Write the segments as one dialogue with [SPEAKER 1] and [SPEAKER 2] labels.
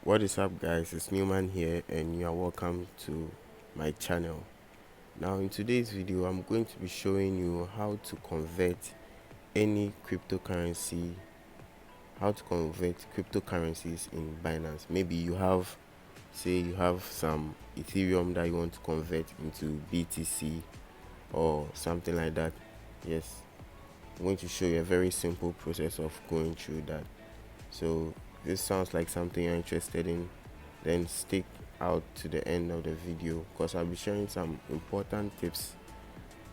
[SPEAKER 1] What is up, guys? It's Newman here, and you are welcome to my channel. Now, in today's video, I'm going to be showing you how to convert any cryptocurrency, how to convert cryptocurrencies in Binance. Maybe you have, say, you have some Ethereum that you want to convert into BTC or something like that. Yes, I'm going to show you a very simple process of going through that. So this sounds like something you're interested in, then stick out to the end of the video because I'll be sharing some important tips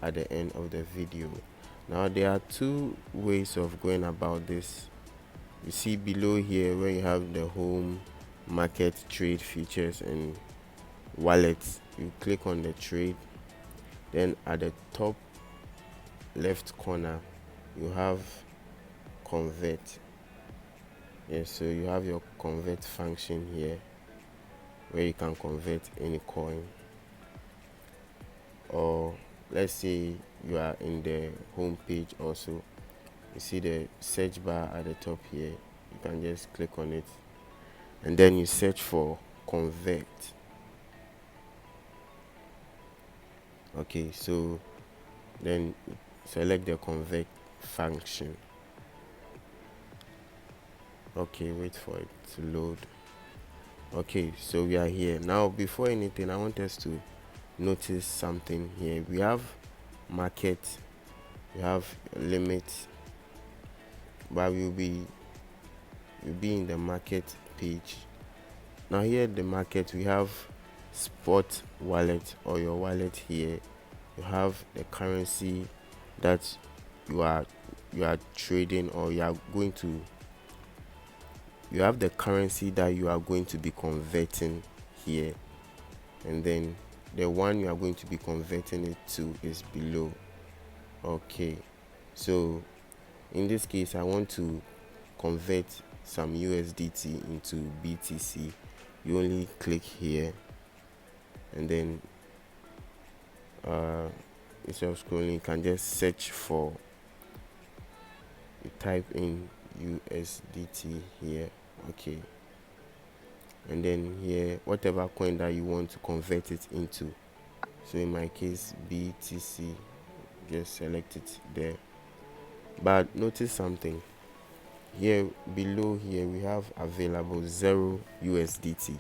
[SPEAKER 1] at the end of the video. Now there are two ways of going about this. You see below here where you have the home, market, trade, features and wallets. You click on the trade, then at the top left corner you have convert. Yes, so you have your convert function here where you can convert any coin, or let's say you are in the home page. Also, you see the search bar at the top here. You can just click on it and then you search for convert. Okay, so then select the convert function. Okay, wait for it to load. Okay, so we are here now. Before anything, I want us to notice something here. We have market, we have limit, but we'll be in the market page. Now here the market, we have spot wallet or your wallet here. You have the currency that you are trading, or you have the currency that you are going to be converting here, and then the one you are going to be converting it to is below. Okay, so in this case I want to convert some USDT into BTC. You only click here and then instead of scrolling you can just search for, you type in USDT here. Okay, and then here whatever coin that you want to convert it into. So in my case BTC, just select it there. But notice something here below. Here we have available 0 USDT.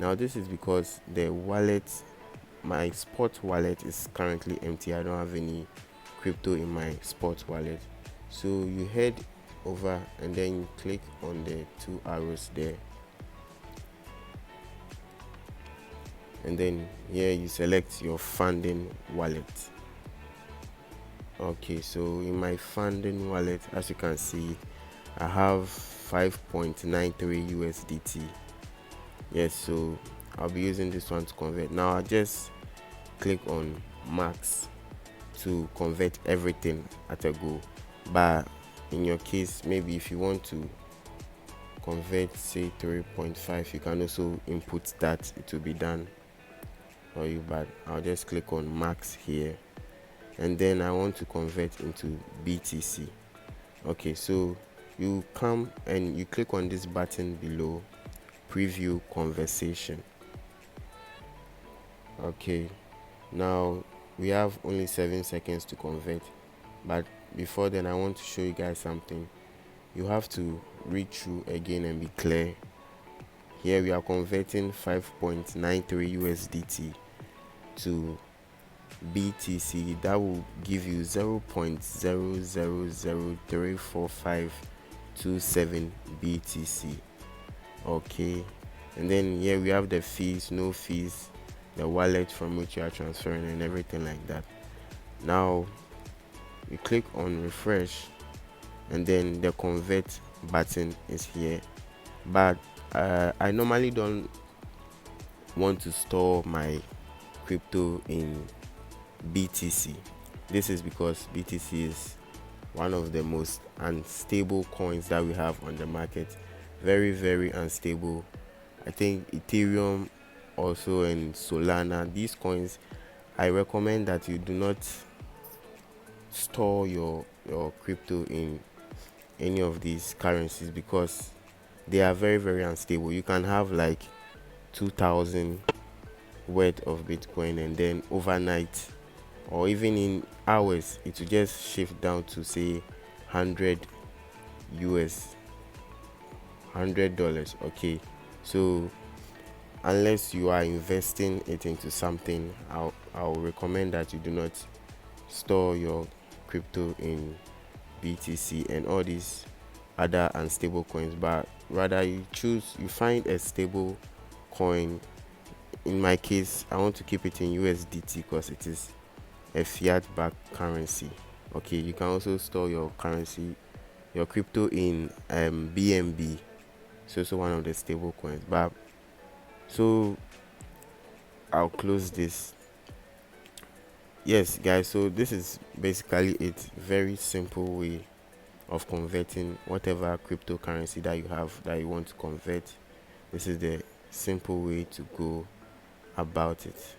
[SPEAKER 1] Now this is because the wallet, my spot wallet, is currently empty. I don't have any crypto in my spot wallet. So you head over and then you click on the 2 arrows there, and then here you select your funding wallet. Okay, so in my funding wallet, as you can see, I have 5.93 USDT. Yes, so I'll be using this one to convert. Now I just click on max to convert everything at a go. But in your case, maybe if you want to convert say 3.5, you can also input that. It will be done for you, but I'll just click on max here, and then I want to convert into BTC. Okay, so you come and you click on this button below, preview conversation. Okay, now we have only 7 seconds to convert, but before then I want to show you guys something. You have to read through again and be clear. Here we are converting 5.93 USDT to BTC. That will give you 0.000034527 BTC. Okay, and then here we have the fees, no fees, the wallet from which you are transferring and everything like that. Now you click on refresh and then the convert button is here. But I normally don't want to store my crypto in BTC. This is because BTC is one of the most unstable coins that we have on the market. Very, very unstable. I think Ethereum also and Solana, these coins, I recommend that you do not store your crypto in any of these currencies, because they are very, very unstable. You can have like 2,000 worth of Bitcoin, and then overnight or even in hours it will just shift down to say 100 US, $100. Okay, so unless you are investing it into something, I'll recommend that you do not store your crypto in BTC and all these other unstable coins, but rather you find a stable coin. In my case, I want to keep it in USDT because it is a fiat backed currency. Okay, you can also store your currency, your crypto in BNB. It's also one of the stable coins. But so I'll close this. Yes, guys, so this is basically it. Very simple way of converting whatever cryptocurrency that you have that you want to convert. This is the simple way to go about it.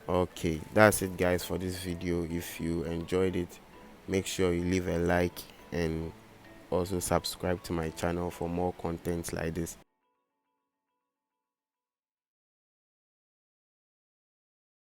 [SPEAKER 1] Okay, that's it, guys, for this video. If you enjoyed it, make sure you leave a like and also subscribe to my channel for more content like this.